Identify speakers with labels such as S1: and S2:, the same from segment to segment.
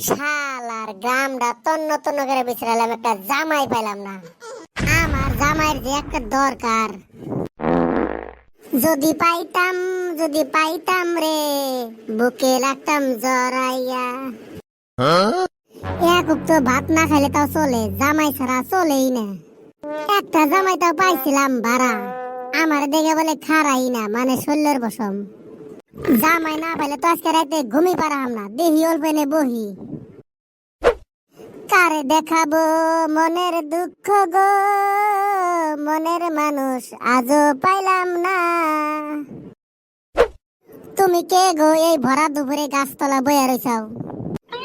S1: শালার গ্রামটা তন্ন তন্ন করে বিছরালাম, একটা জামাই পাইলাম না। আমার জামাইয়ের যে একটা দরকার, যদি পাইতাম রে, বুকে রাখতাম জড়াইয়া। এক তো ভাত না খাইলে তাও চলে, জামাই ছাড়া চলেই না। একটা জামাই তাও পাইছিলাম ভাড়া, আমার দেখে বলে খারাই না, মানে শৈলের বসম। জামাই না পাইলে তো আজকে রাতে ঘুমি পারাম না, দেহি অল্প এনে বহি। কারে দেখাবো মনের দুঃখ গো, মনের মানুষ আজও পাইলাম না। তুমি কে গো এই ভরা দুপুরে গাছতলা বইয়া রইছাও?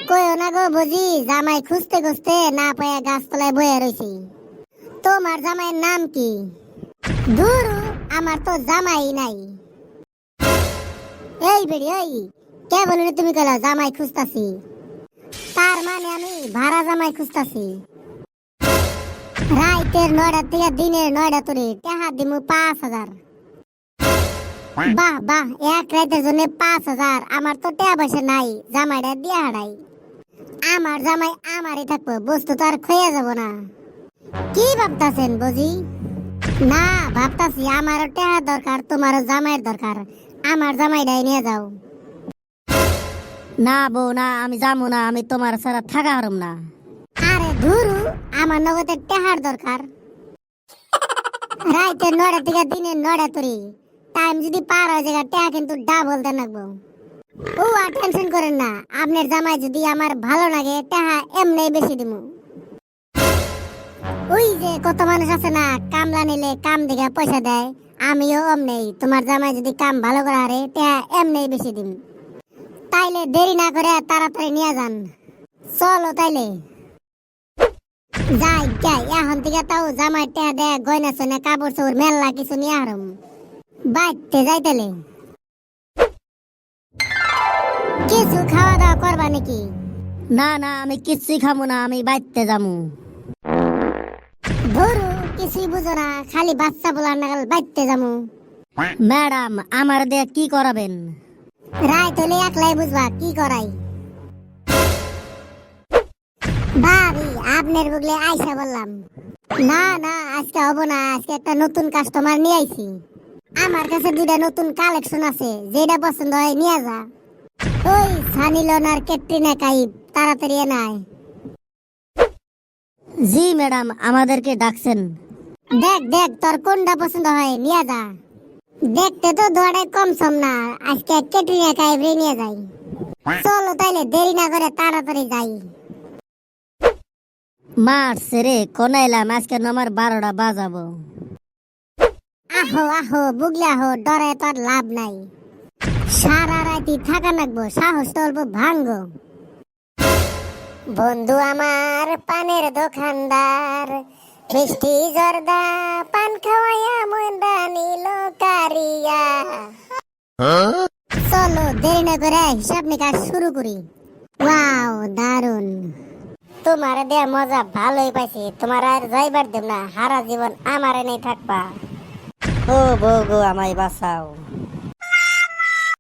S1: কইও না গো বুঝি, জামাই খুঁজতে খুঁজতে না পাইয়া গাছতলায় বইয়া রইছি। তোমার জামাইয়ের নাম কি? ধুরু, আমার তো জামাই নাই। এই বেড়ি ওই, কে বলি তুমি কইলা জামাই খুঁজতাছি? তার মানে আমি ভাড়া জামাই খুঁজতাছি। রাইতের 9টা থেকে দিনের 9টা তোরে টাকা দিমু 5,000। বাহ বাহ, এক রাতের জন্য 5,000। আমার তো টাকা পয়সা নাই, জামাইটা দিয়ে হারাই। আমার জামাই আমারই থাকবো, বস্তু তো আর খয়ে যাব না। কি ভাবতাছেন বুঝি? না, ভাবতাছি আমারও টাকা দরকার, তোমারও জামাইয়ের দরকার। আমার জামাইটাই নিয়ে যাও।
S2: না বউ না, আমি যাবো না, আমি তোমার ছাড়া থাকা হারম না।
S1: আরে ধুরু, আমার নগদে টাকার দরকার। রাইতের 9টা থেকে দিনের 9টা তোরে টাইম যদি পার হয়ে যায়, টাকা কিন্তু ডাবল দেন লাগবো। ও আর টেনশন করেন না, আপনার জামাই যদি আমার ভালো লাগে, টাকা এমনি বেশি দিমু। ওই যে কত মানুষ আছে না, কামলা নিলে কাম দেখে পয়সা দেয়, আমিও অমনেই। তোমার জামাই যদি কাম ভালো করে হারে, টাকা এমনি বেশি দিম। তাইলে দেরি না করে তাড়াতাড়ি নিয়ে যান। চলো তাইলে যাই যাই, এখন থেকে তাও জামাই টাকা দেয়, গয়না সয়না কাপড় চোপড় মেলা কিছু নিয়ে আরম বাইতে যাই। তাইলে কিছু খাওয়া দাওয়া করবা নাকি?
S2: না না, আমি কিচ্ছুই খাবো না, আমি বাইতে যাবো।
S1: ধরু, কিছুই বুঝো না, খালি বাচ্চা বলার নাগাল বাইতে যাবো।
S2: ম্যাডাম, আমার দিয়ে কি করাবেন?
S1: রাত হলে একলাই বুঝবা কি করাই। ভাবি, আপনার বুগলে আইসা বললাম। না না, আজকে হবো না, আজকে একটা নতুন কাস্টমার নিয়ে আইছি। আমার কাছে 2টা নতুন কালেকশন আছে, যেটা পছন্দ হয় নিয়ে যা। ওই সানি লিওন আর ক্যাটরিনা কাইফ, তাড়াতাড়ি নাই।
S2: জি ম্যাডাম, আমাদেরকে ডাকছেন।
S1: দেখ দেখ, তোর কোনটা পছন্দ হয় নিয়ে যা। দেখতে তো দোয়াটাই কম সম না, আজকে ক্যাটরিনা কাইফ রে নিয়ে যাই। চলো তাইলে দেরি না করে তাড়াতাড়ি যাই।
S2: মারছে রে, কোনে এলাম, আজকে নম্বর 12টা বাজাবো।
S1: আহো আহো বুগলে আহো, ডরে তো আর লাভ নাই। সারা রাতি থাকা লাগবো, সাহস তো অল্প ভাঙ্গো। বন্ধু আমার পানের দোকানদার, মিষ্টি জর্দা পান খাওয়াইয়া মন্দা নিল কারিয়া। চলো দেরি না করে হিসাব নিকাশ শুরু করি। ওয়াও, দারুন। তোমার দেয়া মজা ভালোই পাইছি, তোমার আর যাইবার দেব না, হারা জীবন আমার নেই থাকবা।
S2: ও বউ গো, আমায় বাঁচাও।